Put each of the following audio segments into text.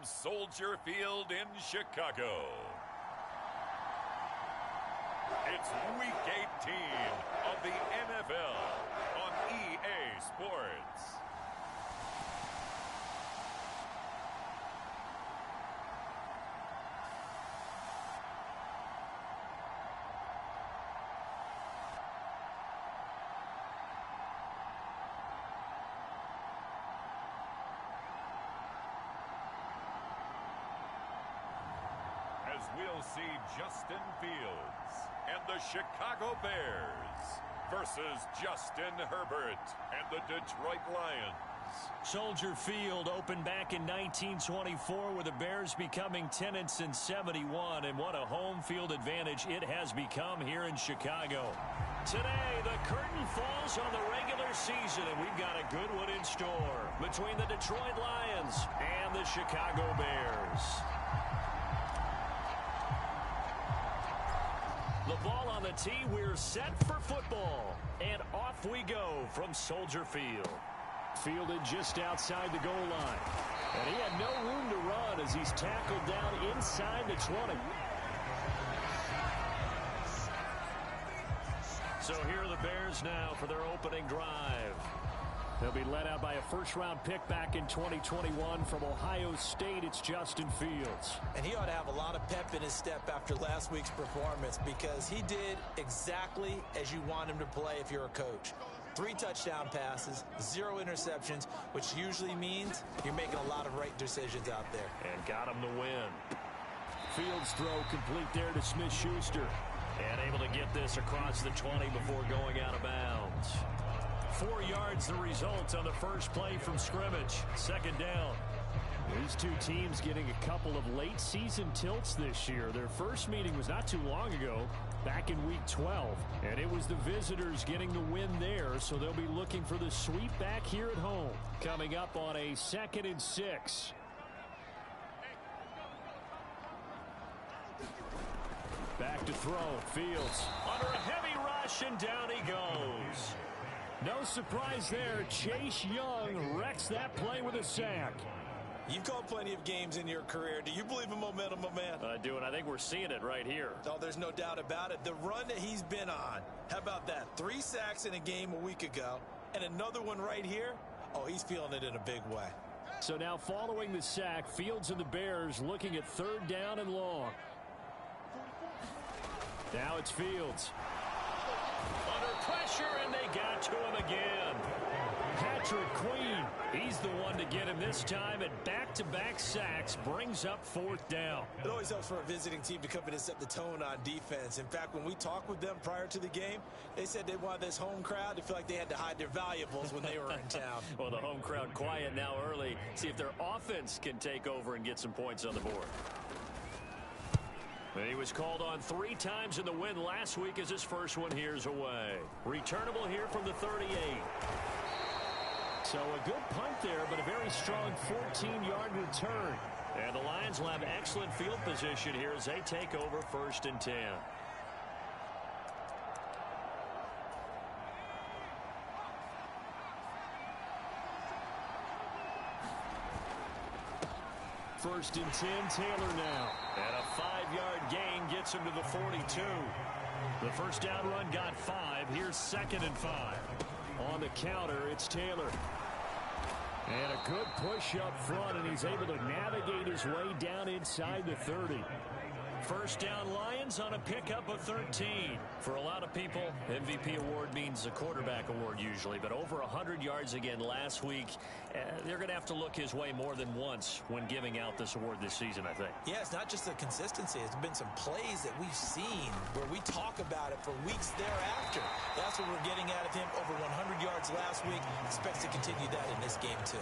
Soldier Field in Chicago. It's Week 18 of the NFL on EA Sports. As we'll see Justin Fields and the Chicago Bears versus Justin Herbert and the Detroit Lions. Soldier Field opened back in 1924 with the Bears becoming 10-71, and what a home field advantage it has become here in Chicago. Today, the curtain falls on the regular season, and we've got a good one in store between the Detroit Lions and the Chicago Bears. The ball on the tee, we're set for football. And off we go from Soldier Field. Fielded just outside the goal line. And he had no room to run as he's tackled down inside the 20. So here are the Bears now for their opening drive. They'll be led out by a first-round pick back in 2021 from Ohio State. It's Justin Fields. And he ought to have a lot of pep in his step after last week's performance because he did exactly as you want him to play if you're a coach. 3 touchdown passes, 0 interceptions, which usually means you're making a lot of right decisions out there. And got him the win. Fields throw complete there to Smith-Schuster. And able to get this across the 20 before going out of bounds. 4 yards the result on the first play from scrimmage. Second down. These two teams getting a couple of late season tilts this year. Their first meeting was not too long ago, back in week 12. And it was the visitors getting the win there, so they'll be looking for the sweep back here at home. Coming up on a 2nd and 6. Back to throw. Fields under a heavy rush, and down he goes. No surprise there. Chase Young wrecks that play with a sack. You've called plenty of games in your career. Do you believe in momentum, my man? I do, and I think we're seeing it right here. Oh, there's no doubt about it. The run that he's been on. How about that? 3 sacks in a game a week ago, and another one right here. Oh, he's feeling it in a big way. So now following the sack, Fields and the Bears looking at 3rd down and long. Now it's Fields. Under pressure, and they got to him again. Patrick Queen, he's the one to get him this time, and back-to-back sacks brings up 4th down. It always helps for a visiting team to come in and set the tone on defense. In fact, when we talked with them prior to the game, they said they wanted this home crowd to feel like they had to hide their valuables when they were in town. Well, the home crowd quiet now early. See if their offense can take over and get some points on the board. He was called on 3 times in the win last week as his first one here's away. Returnable here from the 38. So a good punt there, but a very strong 14-yard return. And the Lions will have excellent field position here as they take over 1st and 10. First and 10, Taylor now. And a 5-yard gain gets him to the 42. The first down run got 5. Here's 2nd and 5. On the counter, it's Taylor. And a good push up front, and he's able to navigate his way down inside the 30. First down Lions on a pickup of 13. For a lot of people, MVP award means a quarterback award usually, but over 100 yards again last week. They're going to have to look his way more than once when giving out this award this season, I think. Yeah, it's not just the consistency. It's been some plays that we've seen where we talk about it for weeks thereafter. That's what we're getting out of him. Over 100 yards last week. Expects to continue that in this game, too.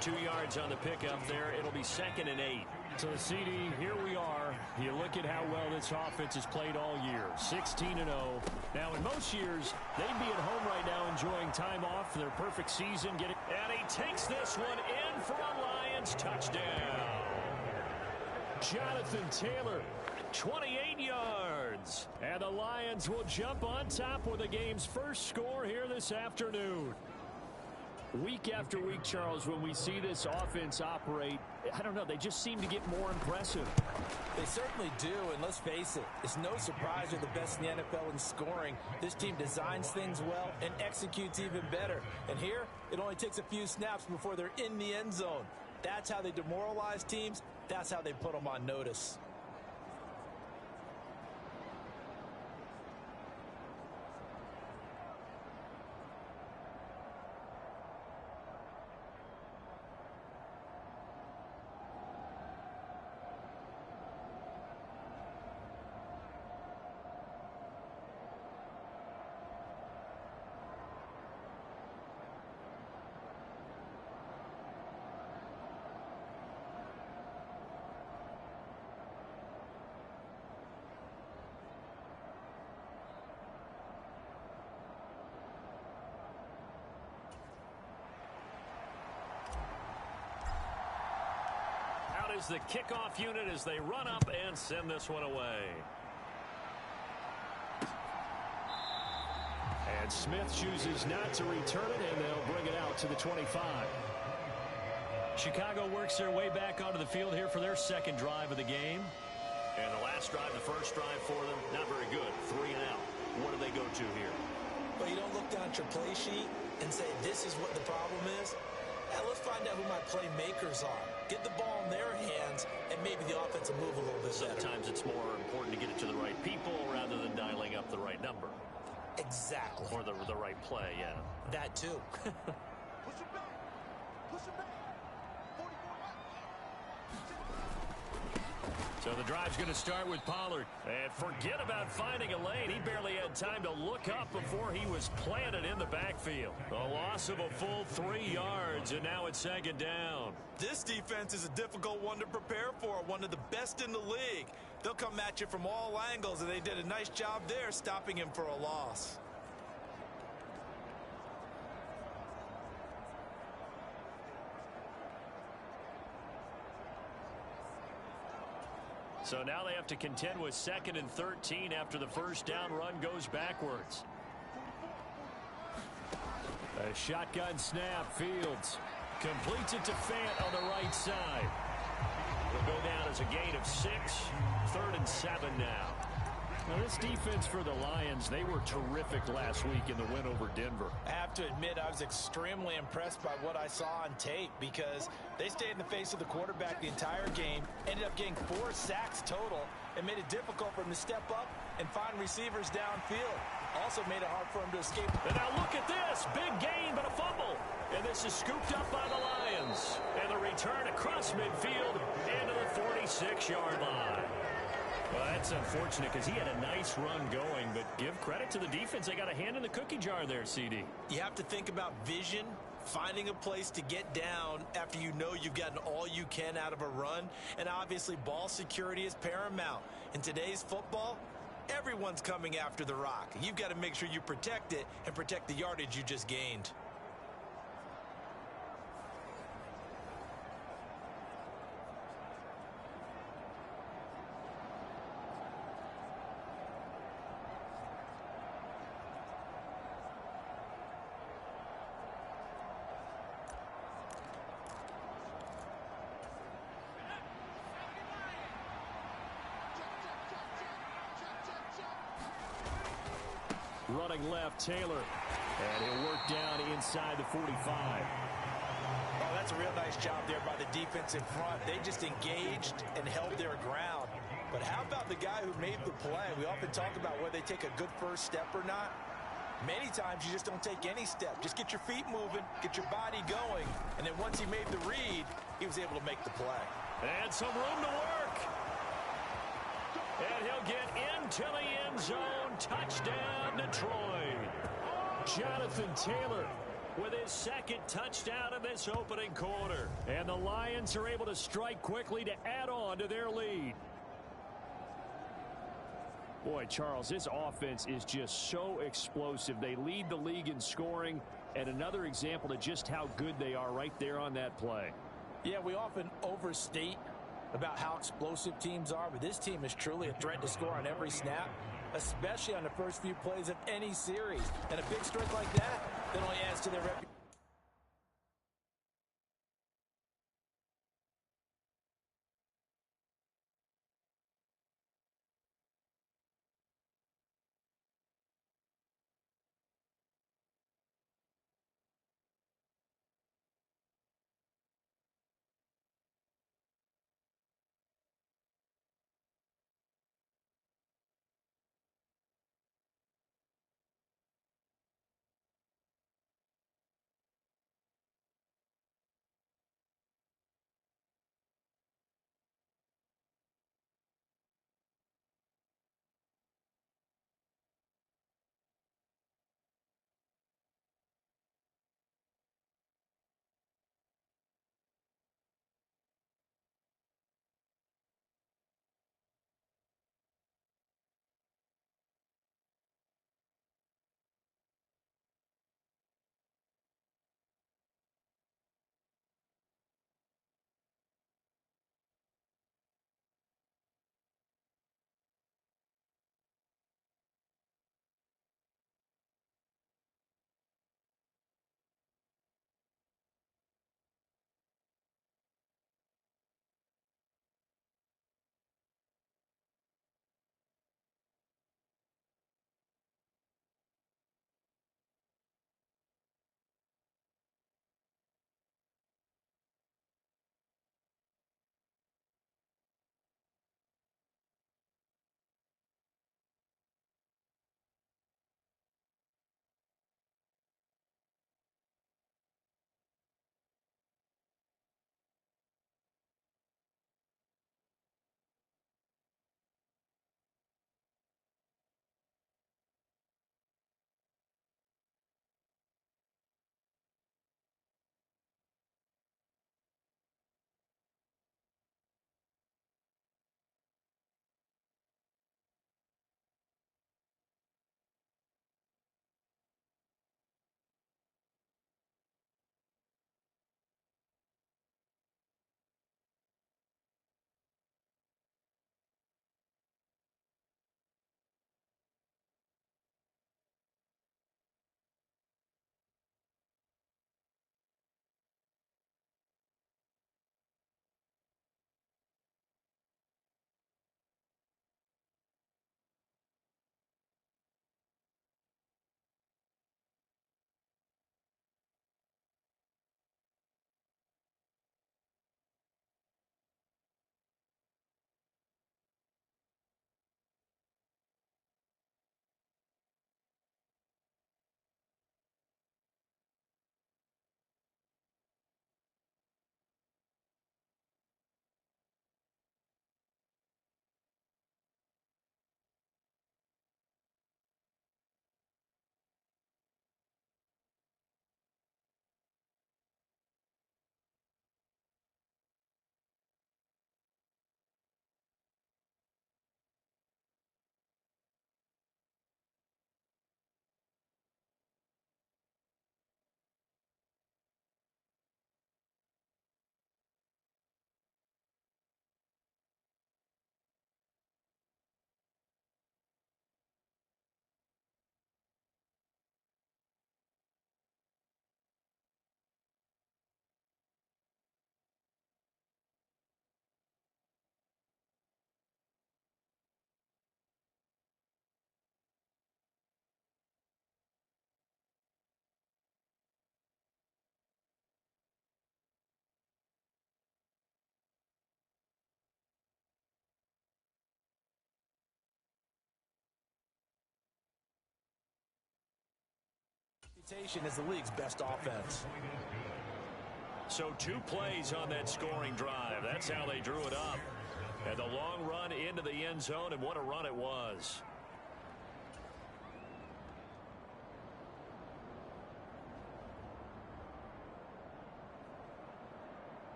2 yards on the pickup there. It'll be 2nd and 8. So, CD, here we are. You look at how well this offense has played all year. 16-0. Now, in most years, they'd be at home right now enjoying time off for their perfect season. And he takes this one in for a Lions touchdown. Jonathan Taylor, 28 yards. And the Lions will jump on top with the game's first score here this afternoon. Week after week, Charles, when we see this offense operate, I don't know, they just seem to get more impressive. They certainly do, and let's face it, it's no surprise they're the best in the NFL in scoring. This team designs things well and executes even better. And here, it only takes a few snaps before they're in the end zone. That's how they demoralize teams. That's how they put them on notice. Is the kickoff unit as they run up and send this one away. And Smith chooses not to return it, and they'll bring it out to the 25. Chicago works their way back onto the field here for their second drive of the game. And the last drive, the first drive for them, not very good. 3 and out. What do they go to here? Well, you don't look down at your play sheet and say, this is what the problem is. Let's find out who my playmakers are. Get the ball in their hands, and maybe the offense will move a little bit better. Sometimes it's more important to get it to the right people rather than dialing up the right number. Exactly. Or the right play, yeah. That too. Push it back. Push it back. 44. So the drive's going to start with Pollard. And forget about finding a lane. He barely had time to look up before he was planted in the backfield. A loss of a full 3 yards, and now it's second down. This defense is a difficult one to prepare for, one of the best in the league. They'll come at you from all angles, and they did a nice job there stopping him for a loss. So now they have to contend with 2nd and 13 after the first down run goes backwards. A shotgun snap. Fields completes it to Fant on the right side. Will go down as a gain of 6. 3rd and 7 now. Now this defense for the Lions, they were terrific last week in the win over Denver. I have to admit, I was extremely impressed by what I saw on tape because they stayed in the face of the quarterback the entire game, ended up getting 4 sacks total, and made it difficult for him to step up and find receivers downfield. Also made it hard for him to escape. And now look at this. Big gain, but a fumble. And this is scooped up by the Lions. And the return across midfield into the 46-yard line. Well, that's unfortunate because he had a nice run going, but give credit to the defense. They got a hand in the cookie jar there, CD. You have to think about vision, finding a place to get down after you know you've gotten all you can out of a run, and obviously ball security is paramount. In today's football, everyone's coming after the rock. You've got to make sure you protect it and protect the yardage you just gained. Running left, Taylor. And he'll work down inside the 45. Oh, that's a real nice job there by the defense in front. They just engaged and held their ground. But how about the guy who made the play? We often talk about whether they take a good first step or not. Many times you just don't take any step. Just get your feet moving, get your body going. And then once he made the read, he was able to make the play. And some room to work. And he'll get into the end zone. Touchdown, Detroit. Jonathan Taylor with his 2nd touchdown in this opening quarter. And the Lions are able to strike quickly to add on to their lead. Boy, Charles, this offense is just so explosive. They lead the league in scoring, and another example of just how good they are right there on that play. Yeah, we often overstate about how explosive teams are, but this team is truly a threat to score on every snap, especially on the first few plays of any series. And a big strike like that only adds to their reputation. Is the league's best offense. So 2 plays on that scoring drive. That's how they drew it up. And the long run into the end zone, and what a run it was.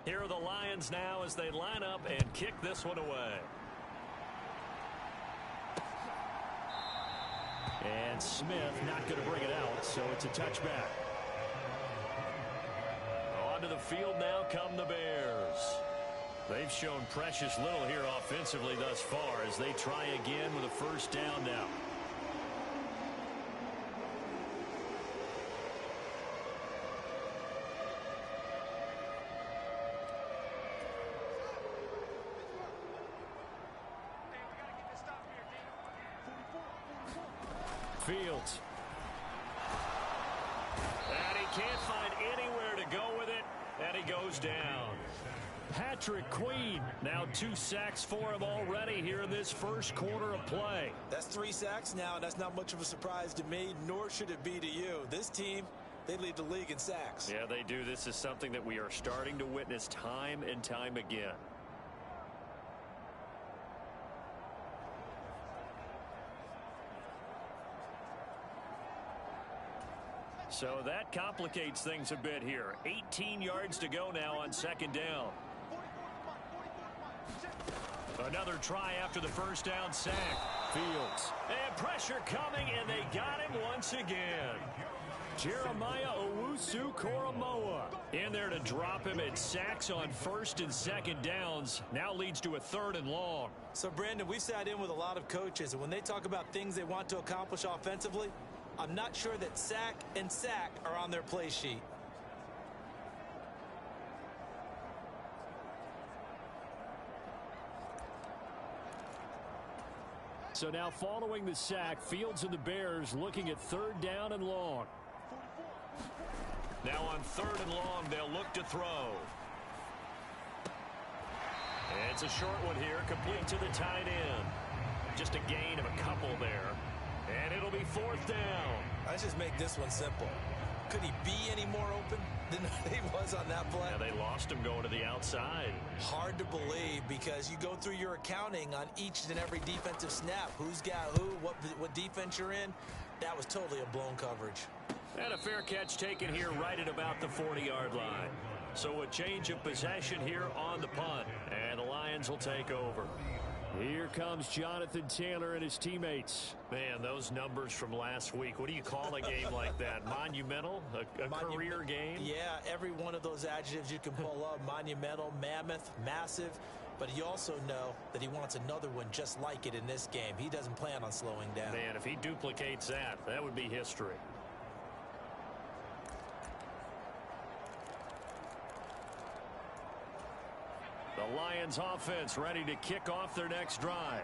Here are the Lions now as they line up and kick this one away. And Smith not going to bring it out, so it's a touchback. Onto the field now come the Bears. They've shown precious little here offensively thus far as they try again with a first down now. Fields. And he can't find anywhere to go with it, and he goes down. Patrick Queen, now 2 sacks for him already here in this first quarter of play. That's 3 sacks now, and that's not much of a surprise to me, nor should it be to you. This team, they lead the league in sacks. Yeah, they do. This is something that we are starting to witness time and time again. So that complicates things a bit here. 18 yards to go now on second down. Another try after the first down sack. Fields. And pressure coming, and they got him once again. Jeremiah Owusu-Koramoah in there to drop him at sacks on first and second downs. Now leads to a 3rd and long. So, Brandon, we've sat in with a lot of coaches, and when they talk about things they want to accomplish offensively, I'm not sure that sack and sack are on their play sheet. So now following the sack, Fields and the Bears looking at 3rd down and long. Now on 3rd and long, they'll look to throw. It's a short one here, complete to the tight end. Just a gain of a couple there. And it'll be 4th down. Let's just make this one simple. Could he be any more open than he was on that play? Yeah, they lost him going to the outside. Hard to believe because you go through your accounting on each and every defensive snap. Who's got who, what defense you're in. That was totally a blown coverage. And a fair catch taken here right at about the 40-yard line. So a change of possession here on the punt. And the Lions will take over. Here comes Jonathan Taylor and his teammates. Man, those numbers from last week. What do you call a game like that? Monumental? A career game? Yeah, every one of those adjectives you can pull up. Monumental, mammoth, massive. But you also know that he wants another one just like it in this game. He doesn't plan on slowing down. Man, if he duplicates that, that would be history. The Lions offense ready to kick off their next drive.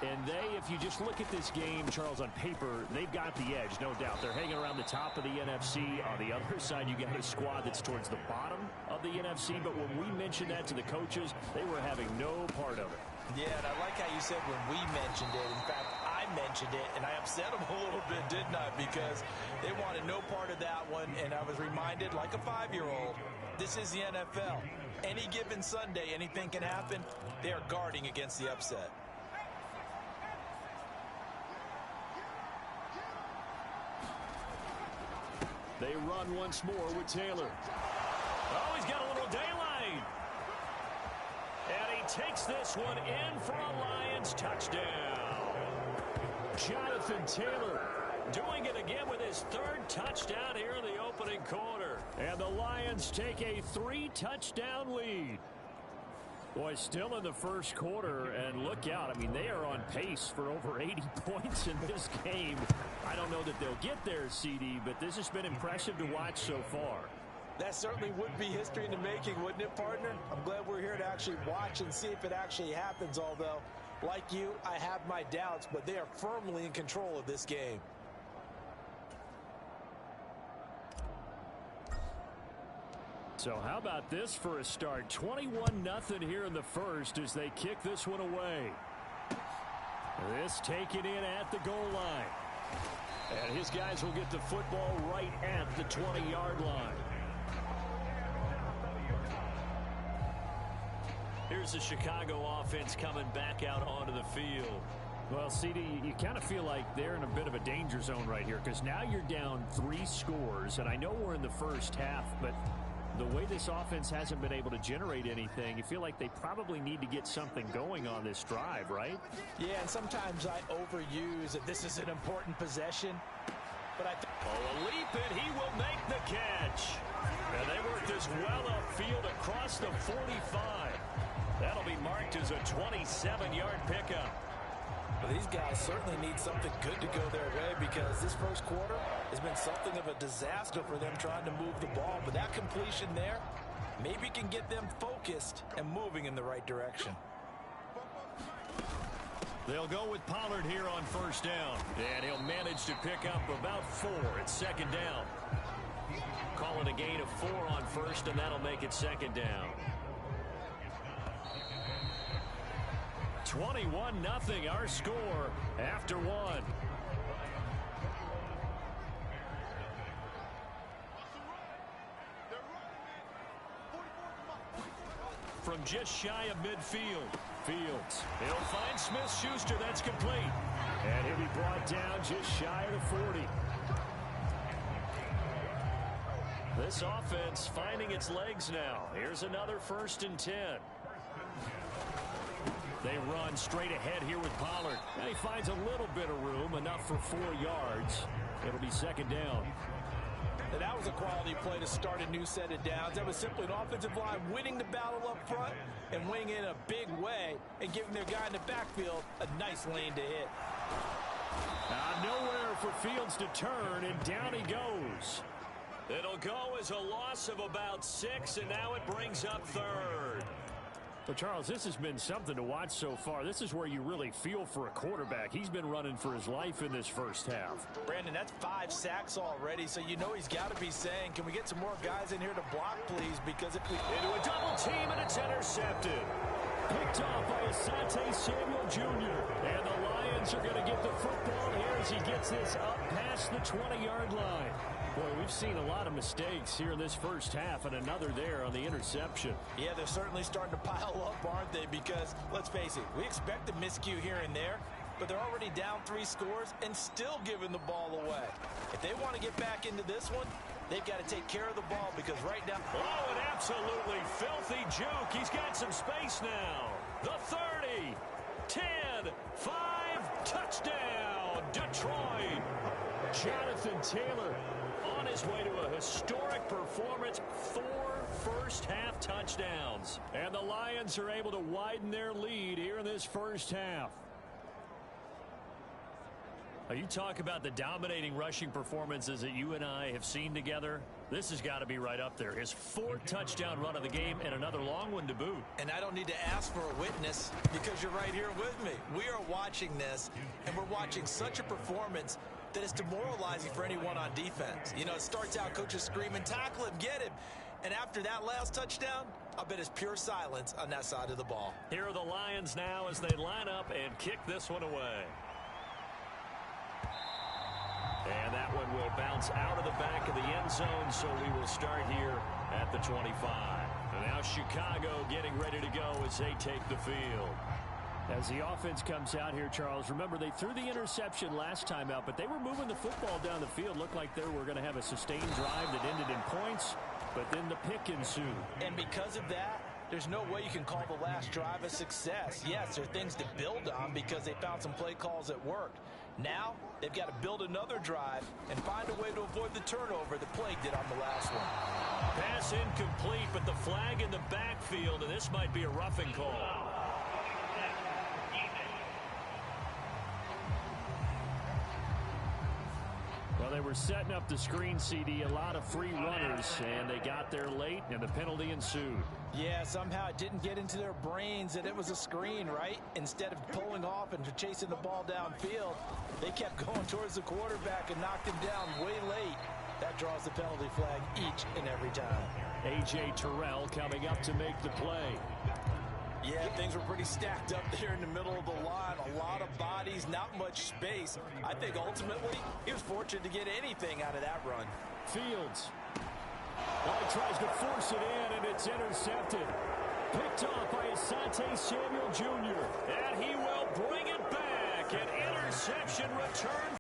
And if you just look at this game, Charles, on paper, they've got the edge, no doubt. They're hanging around the top of the NFC. On the other side, you got a squad that's towards the bottom of the NFC. But when we mentioned that to the coaches, they were having no part of it. Yeah, and I like how you said when we mentioned it. In fact, I mentioned it, and I upset them a little bit, didn't I? Because they wanted no part of that one, and I was reminded, like a 5-year-old, this is the NFL. Any given Sunday, anything can happen. They are guarding against the upset. They run once more with Taylor. Oh, he's got a little daylight. And he takes this one in for a Lions touchdown. Jonathan Taylor doing it again with his 3rd touchdown here in the opening quarter. And the Lions take a 3-touchdown lead. Boy, still in the first quarter, and look out. I mean, they are on pace for over 80 points in this game. I don't know that they'll get there, CD, but this has been impressive to watch so far. That certainly would be history in the making, wouldn't it, partner? I'm glad we're here to actually watch and see if it actually happens, although, like you, I have my doubts, but they are firmly in control of this game. So how about this for a start? 21-0 here in the first as they kick this one away. This taken in at the goal line. And his guys will get the football right at the 20-yard line. Here's the Chicago offense coming back out onto the field. Well, CD, you kind of feel like they're in a bit of a danger zone right here because now you're down 3 scores, and I know we're in the first half, but the way this offense hasn't been able to generate anything, you feel like they probably need to get something going on this drive, right? Yeah, and sometimes I overuse that this is an important possession. But a leap, and he will make the catch. And they work this well upfield across the 45. That'll be marked as a 27-yard pickup. Well, these guys certainly need something good to go their way because this first quarter has been something of a disaster for them trying to move the ball. But that completion there maybe can get them focused and moving in the right direction. They'll go with Pollard here on first down. And he'll manage to pick up about 4 at second down. Call it a gain of 4 on first, and that'll make it second down. 21-0 our score after 1. From just shy of midfield, Fields. He'll find Smith-Schuster. That's complete. And he'll be brought down just shy of the 40. This offense finding its legs now. Here's another 1st and 10. They run straight ahead here with Pollard. And he finds a little bit of room, enough for 4 yards. It'll be second down. And that was a quality play to start a new set of downs. That was simply an offensive line winning the battle up front and winning in a big way and giving their guy in the backfield a nice lane to hit. Nowhere for Fields to turn, and down he goes. It'll go as a loss of about 6, and now it brings up 3rd. Well, Charles, this has been something to watch so far. This is where you really feel for a quarterback. He's been running for his life in this first half. Brandon, that's 5 sacks already, so you know he's got to be saying, can we get some more guys in here to block, please? Because if we... Into a double team, and it's intercepted. Picked off by Asante Samuel Jr. And the Lions are going to get the football here as he gets this up past the 20-yard line. Boy, we've seen a lot of mistakes here in this first half, and another there on the interception. Yeah, they're certainly starting to pile up, aren't they? Because, let's face it, we expect a miscue here and there, but they're already down 3 scores and still giving the ball away. If they want to get back into this one, they've got to take care of the ball because right now... Oh, an absolutely filthy juke. He's got some space now. The 30, 10, 5, touchdown, Detroit. Jonathan Taylor on his way to a historic performance, 4 first-half touchdowns. And the Lions are able to widen their lead here in this first half. You talk about the dominating rushing performances that you and I have seen together. This has got to be right up there. His 4th touchdown run of the game and another long one to boot. And I don't need to ask for a witness because you're right here with me. We are watching this, and we're watching such a performance that is demoralizing for anyone on defense. You know, it starts out coaches screaming, tackle him, get him. And after that last touchdown, I'll bet it's pure silence on that side of the ball. Here are the Lions now as they line up and kick this one away. And that one will bounce out of the back of the end zone, so we will start here at the 25. And now Chicago getting ready to go as they take the field. As the offense comes out here, Charles, remember they threw the interception last time out, but they were moving the football down the field. Looked like they were going to have a sustained drive that ended in points, but then the pick ensued. And because of that, there's no way you can call the last drive a success. Yes, there are things to build on because they found some play calls that worked. Now, they've got to build another drive and find a way to avoid the turnover that plagued it on the last one. Pass incomplete, but the flag in the backfield, and this might be a roughing call. Well, they were setting up the screen, CD, a lot of free runners, and they got there late, and the penalty ensued. Yeah, somehow it didn't get into their brains that it was a screen, right? Instead of pulling off and chasing the ball downfield, they kept going towards the quarterback and knocked him down way late. That draws the penalty flag each and every time. A.J. Terrell coming up to make the play. Yeah, things were pretty stacked up there in the middle of the line. A lot of bodies, not much space. I think ultimately he was fortunate to get anything out of that run. Fields. Well, he tries to force it in, and it's intercepted. Picked off by Asante Samuel Jr. And he will bring it back. An interception return